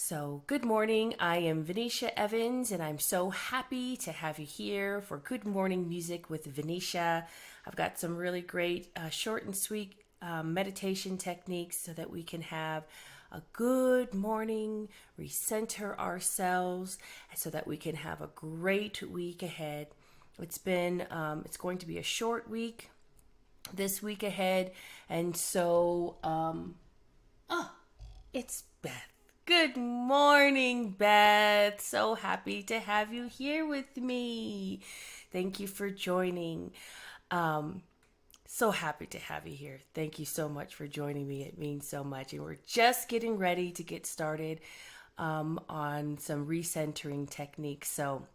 So, good morning. I am Vanisha Evans, and I'm so happy to have you here for Good Morning Music with Vanisha. I've got some really great short and sweet meditation techniques so that we can have a good morning, recenter ourselves, so that we can have a great week ahead. It's going to be a short week this week ahead, and so, it's Beth. Good morning, Beth. So happy to have you here with me. Thank you for joining. So happy to have you here. Thank you so much for joining me. It means so much. And we're just getting ready to get started on some recentering techniques. So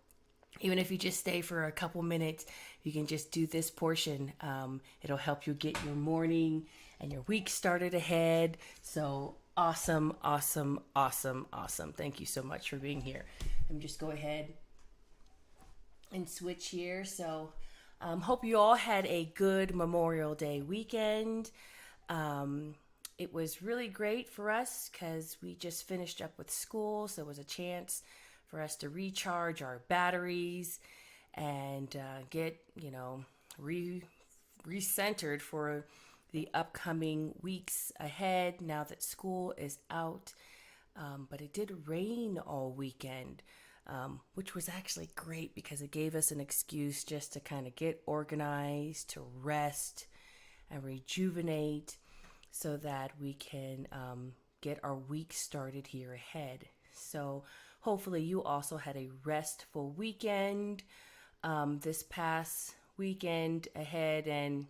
even if you just stay for a couple minutes, you can just do this portion. It'll help you get your morning and your week started ahead. So awesome, awesome, awesome, awesome. Thank you so much for being here. Let me just go ahead and switch here. So hope you all had a good Memorial Day weekend. It was really great for us because we just finished up with school. So it was a chance for us to recharge our batteries and get, recentered for the upcoming weeks ahead now that school is out. But it did rain all weekend, which was actually great because it gave us an excuse just to kind of get organized, to rest and rejuvenate so that we can get our week started here ahead. So hopefully you also had a restful weekend this past weekend ahead. And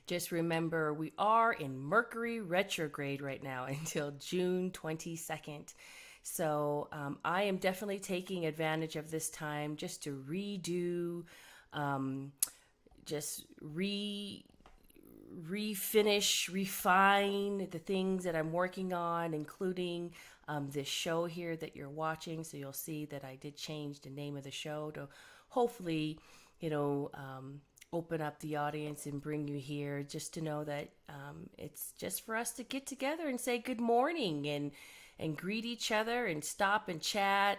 just remember, we are in Mercury retrograde right now until June 22nd. So I am definitely taking advantage of this time just to redo, refinish, refine the things that I'm working on, including this show here that you're watching. So you'll see that I did change the name of the show to hopefully, open up the audience and bring you here just to know that it's just for us to get together and say good morning and greet each other and stop and chat,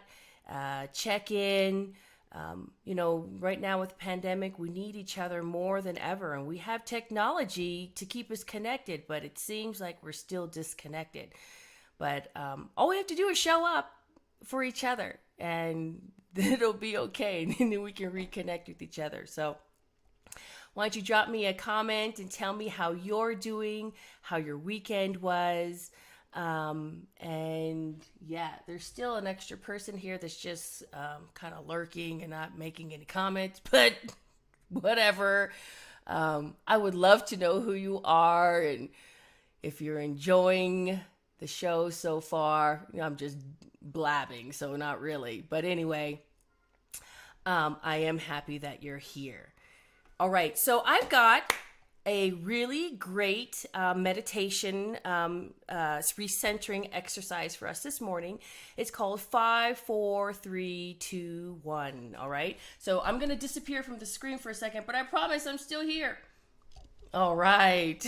check in. Right now with the pandemic, we need each other more than ever, and we have technology to keep us connected, but it seems like we're still disconnected. But all we have to do is show up for each other, and it'll be okay, and then we can reconnect with each other. So why don't you drop me a comment and tell me how you're doing, how your weekend was. And yeah, there's still an extra person here that's just kind of lurking and not making any comments, but whatever. I would love to know who you are and if you're enjoying the show so far. I'm just blabbing, so not really. But anyway, I am happy that you're here. All right, so I've got a really great meditation recentering exercise for us this morning. It's called 5, 4, 3, 2, 1. All right, so I'm going to disappear from the screen for a second, but I promise I'm still here. All right.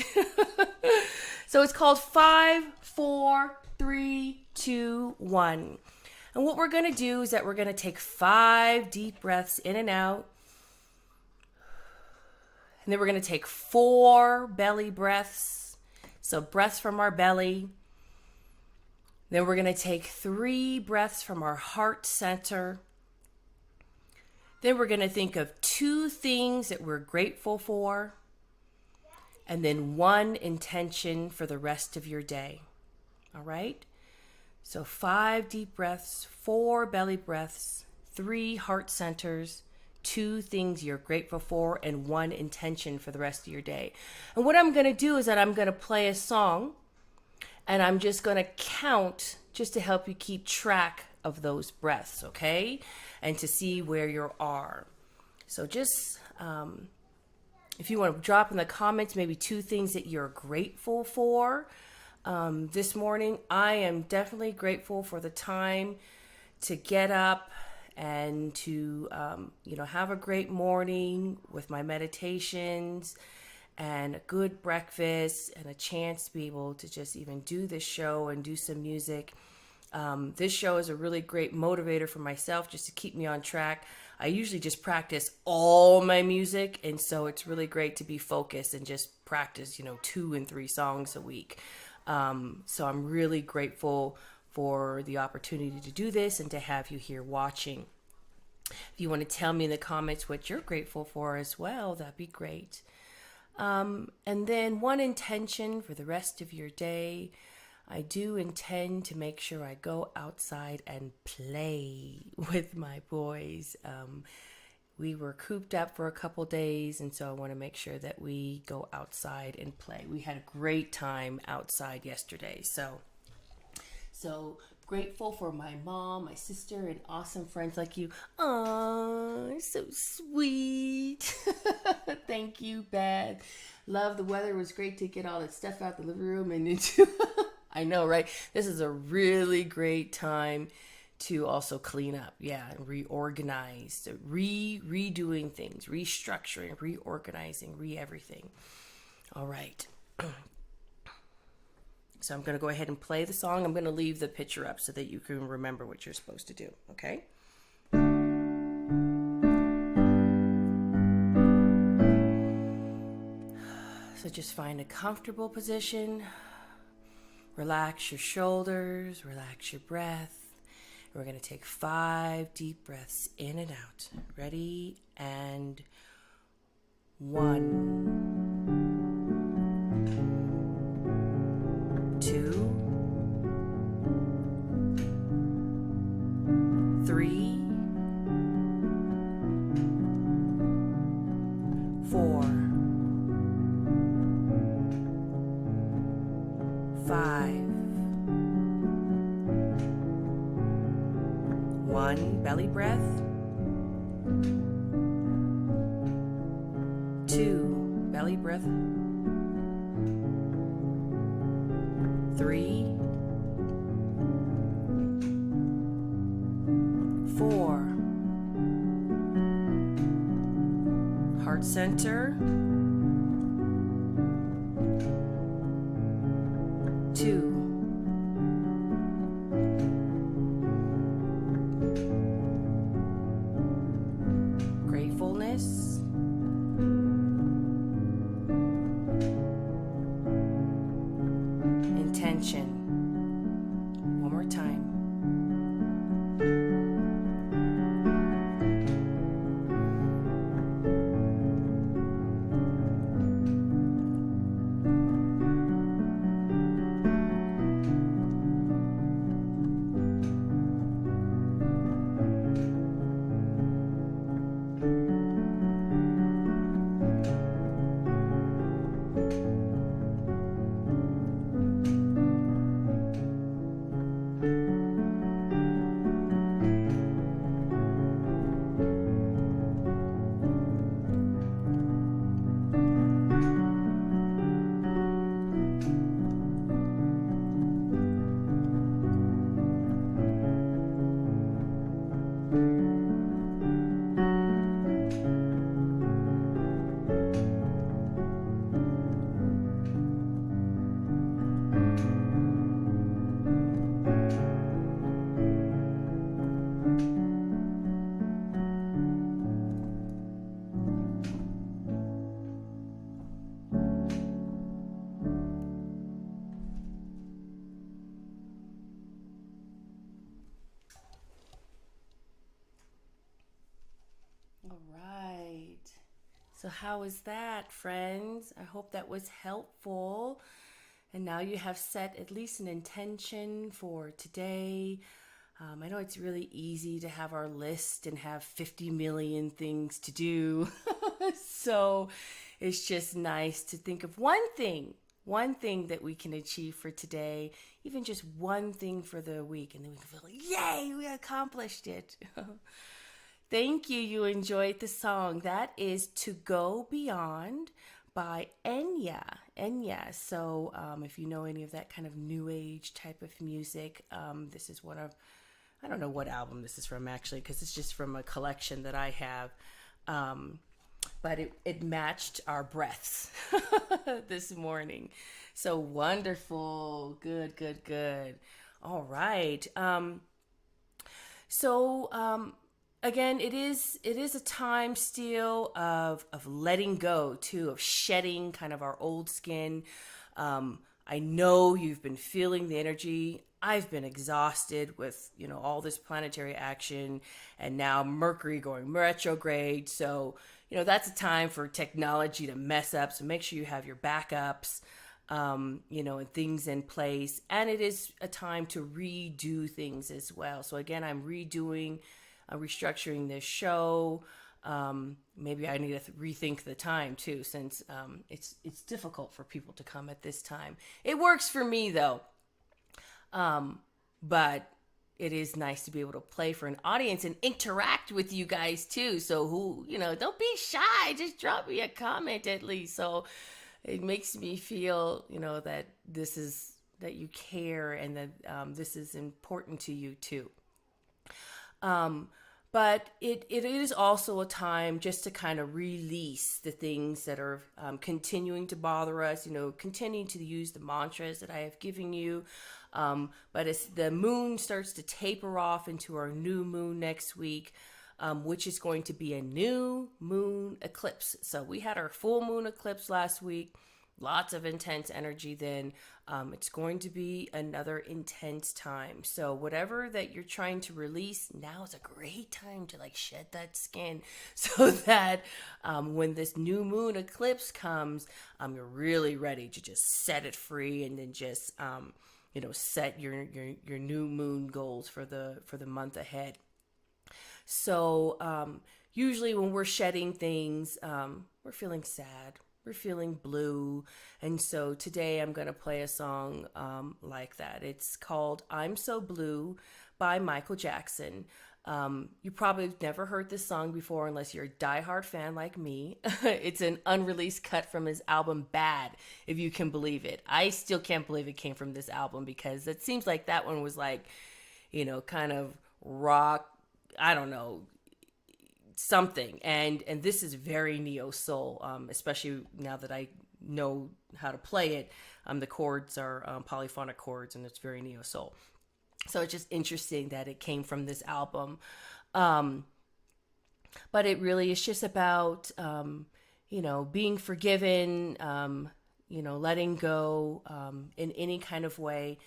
So it's called 5, 4, 3, 2, 1. And what we're going to do is that we're going to take 5 deep breaths in and out. And then we're going to take 4 belly breaths. So breaths from our belly. Then we're going to take 3 breaths from our heart center. Then we're going to think of 2 things that we're grateful for. And then 1 intention for the rest of your day. All right? So 5 deep breaths, 4 belly breaths, 3 heart centers, 2 things you're grateful for, and 1 intention for the rest of your day. And what I'm going to do is that I'm going to play a song, and I'm just going to count just to help you keep track of those breaths, okay? And to see where you are. So just, if you want to drop in the comments, maybe 2 things that you're grateful for this morning. I am definitely grateful for the time to get up and to, have a great morning with my meditations and a good breakfast and a chance to be able to just even do this show and do some music This show is a really great motivator for myself just to keep me on track. I usually just practice all my music, and so it's really great to be focused and just practice, 2 and 3 songs a week. So I'm really grateful for the opportunity to do this and to have you here watching. If you want to tell me in the comments what you're grateful for as well, that'd be great. And then one intention for the rest of your day. I do intend to make sure I go outside and play with my boys. We were cooped up for a couple days, and so I want to make sure that we go outside and play. We had a great time outside yesterday. So grateful for my mom, my sister, and awesome friends like you. Aww, so sweet. Thank you, Beth. Love the weather. It was great to get all that stuff out the living room and into. I know, right? This is a really great time to also clean up, and reorganize, redoing things, restructuring, reorganizing, everything. All right. So I'm going to go ahead and play the song. I'm going to leave the picture up so that you can remember what you're supposed to do, okay? So just find a comfortable position. Relax your shoulders, relax your breath. We're going to take 5 deep breaths in and out. Ready? And 1, 2, 3, 4, 5. 1, belly breath. 2, belly breath. 3, 4, heart center. 2, gratefulness. Intention. One more time. All right. So how was that, friends? I hope that was helpful. And now you have set at least an intention for today. I know it's really easy to have our list and have 50 million things to do. So it's just nice to think of one thing that we can achieve for today, even just one thing for the week. And then we can feel like, yay, we accomplished it. Thank you. You enjoyed the song. That is To Go Beyond by Enya. So if you know any of that kind of new age type of music, this is one of, I don't know what album this is from actually, because it's just from a collection that I have. But it matched our breaths this morning. So wonderful. Good. All right. So again, it is a time still of letting go too, of shedding kind of our old skin. I know you've been feeling the energy. I've been exhausted with, all this planetary action and now Mercury going retrograde. So, that's a time for technology to mess up. So make sure you have your backups, and things in place. And it is a time to redo things as well. So again, I'm restructuring this show. Maybe I need to rethink the time too, since it's difficult for people to come at this time. It works for me though, but it is nice to be able to play for an audience and interact with you guys too. So don't be shy. Just drop me a comment at least. So it makes me feel, that that you care and that this is important to you too. But it is also a time just to kind of release the things that are continuing to bother us, continue to use the mantras that I have given you. But as the moon starts to taper off into our new moon next week, which is going to be a new moon eclipse. So we had our full moon eclipse last week. Lots of intense energy then. It's going to be another intense time. So whatever that you're trying to release, now is a great time to shed that skin so that when this new moon eclipse comes, you're really ready to just set it free and then just, set your new moon goals for the month ahead. So usually when we're shedding things, we're feeling sad. We're feeling blue. And so today I'm going to play a song like that. It's called I'm So Blue by Michael Jackson. You probably have never heard this song before unless you're a diehard fan like me. It's an unreleased cut from his album Bad, if you can believe it. I still can't believe it came from this album because it seems like that one was kind of rock, I don't know, something, and this is very neo soul, especially now that I know how to play it. The chords are polyphonic chords, and it's very neo soul. So it's just interesting that it came from this album, but it really is just about being forgiven, letting go in any kind of way.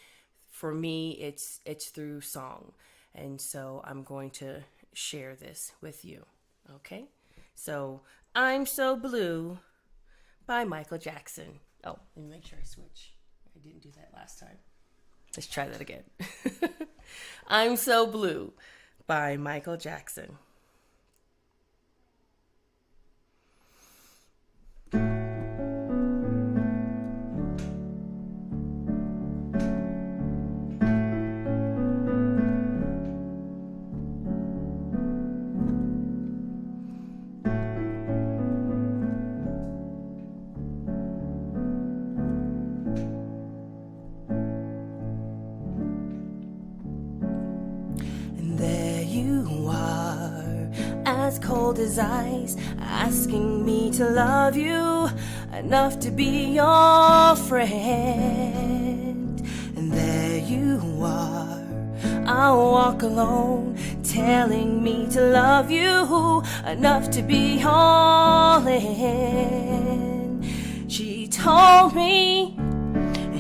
For me, it's through song, and so I'm going to share this with you. Okay, so I'm So Blue by Michael Jackson. Oh, let me make sure I switch. I didn't do that last time. Let's try that again. I'm So Blue by Michael Jackson. As cold as ice, asking me to love you enough to be your friend. And there you are, I'll walk alone, telling me to love you enough to be all in. She told me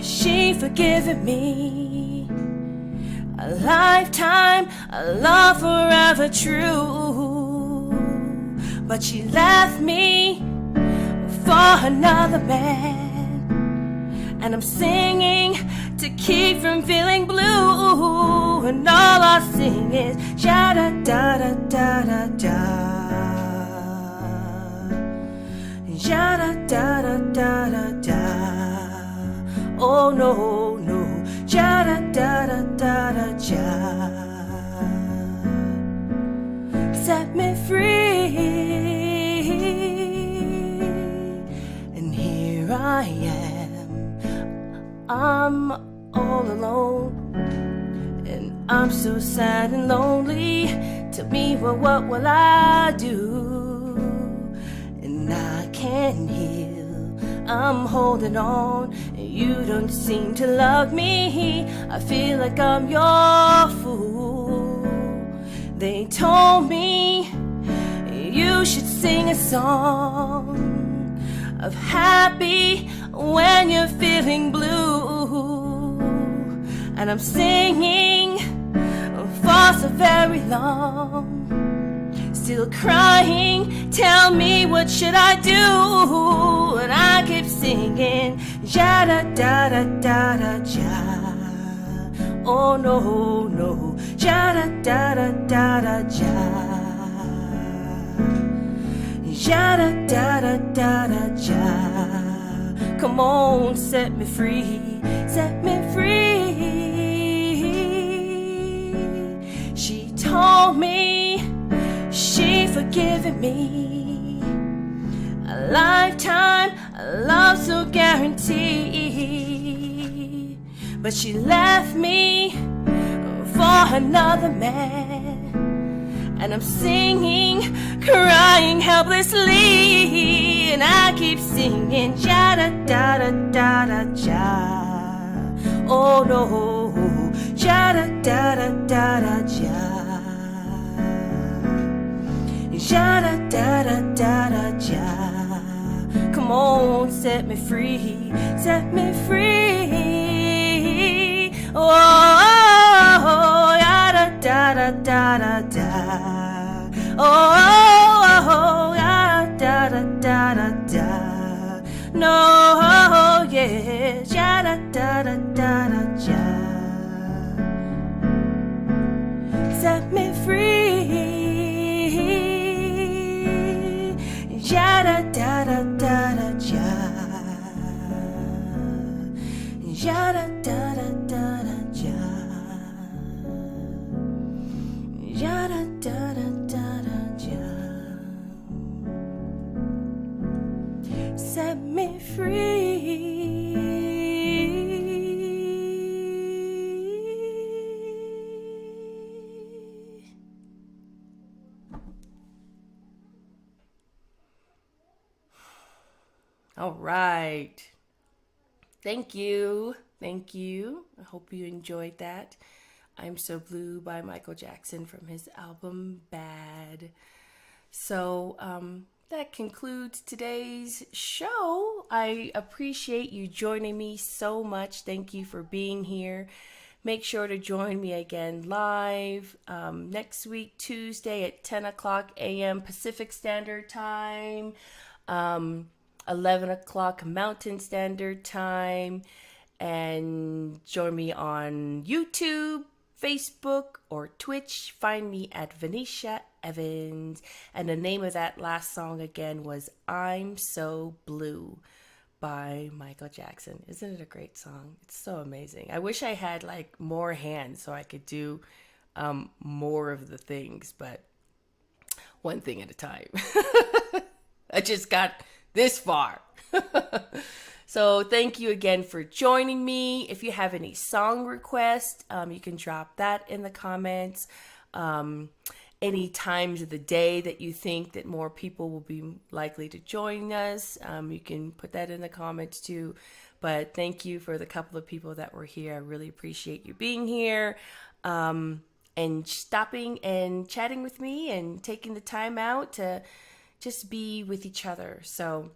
she forgiven me, a lifetime, a love forever true. But she left me for another man, and I'm singing to keep from feeling blue. And all I sing is ja da da da da da da, ja da da da da da da. Oh no no, ja da da da da da ja. Set me free. I am, I'm all alone, and I'm so sad and lonely. Tell me, what will I do? And I can't heal, I'm holding on, and you don't seem to love me. I feel like I'm your fool. They told me you should sing a song of happy when you're feeling blue. And I'm singing for so very long, still crying, tell me what should I do? And I keep singing, ja da da da da da ja. Oh no, no, ja da da da da da ja. Ja da da da da da ja. Come on, set me free, set me free. She told me she forgiven me, a lifetime, a love so guaranteed. But she left me for another man, and I'm singing, crying helplessly. And I keep singing, ja da da da da da ja. Oh no, ja da da da da da ja. Ja da da da da da ja. Come on, set me free, set me free. Oh, ja da da da da da da. Oh, ja da da da da da. No, yeah, ja da da da da da ja. Set me free. Ja da da da da da ja. Ja da da da da da ja. Ja da da da da da ja. Set me free. All right. Thank you. Thank you. I hope you enjoyed that. I'm So Blue by Michael Jackson from his album Bad. So that concludes today's show. I appreciate you joining me so much. Thank you for being here. Make sure to join me again live next week, Tuesday at 10 o'clock a.m. Pacific Standard Time. 11 o'clock Mountain Standard Time, and join me on YouTube, Facebook, or Twitch. Find me at Vanisha Evans, and the name of that last song again was I'm So Blue by Michael Jackson. Isn't it a great song? It's so amazing. I wish I had like more hands so I could do more of the things, but one thing at a time. I just got this far. So thank you again for joining me. If you have any song requests, you can drop that in the comments. Any times of the day that you think that more people will be likely to join us, you can put that in the comments too. But thank you for the couple of people that were here. I really appreciate you being here, and stopping and chatting with me and taking the time out to just be with each other. So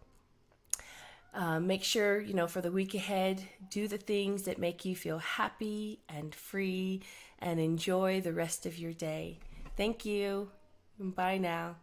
make sure, for the week ahead, do the things that make you feel happy and free, and enjoy the rest of your day. Thank you. Bye now.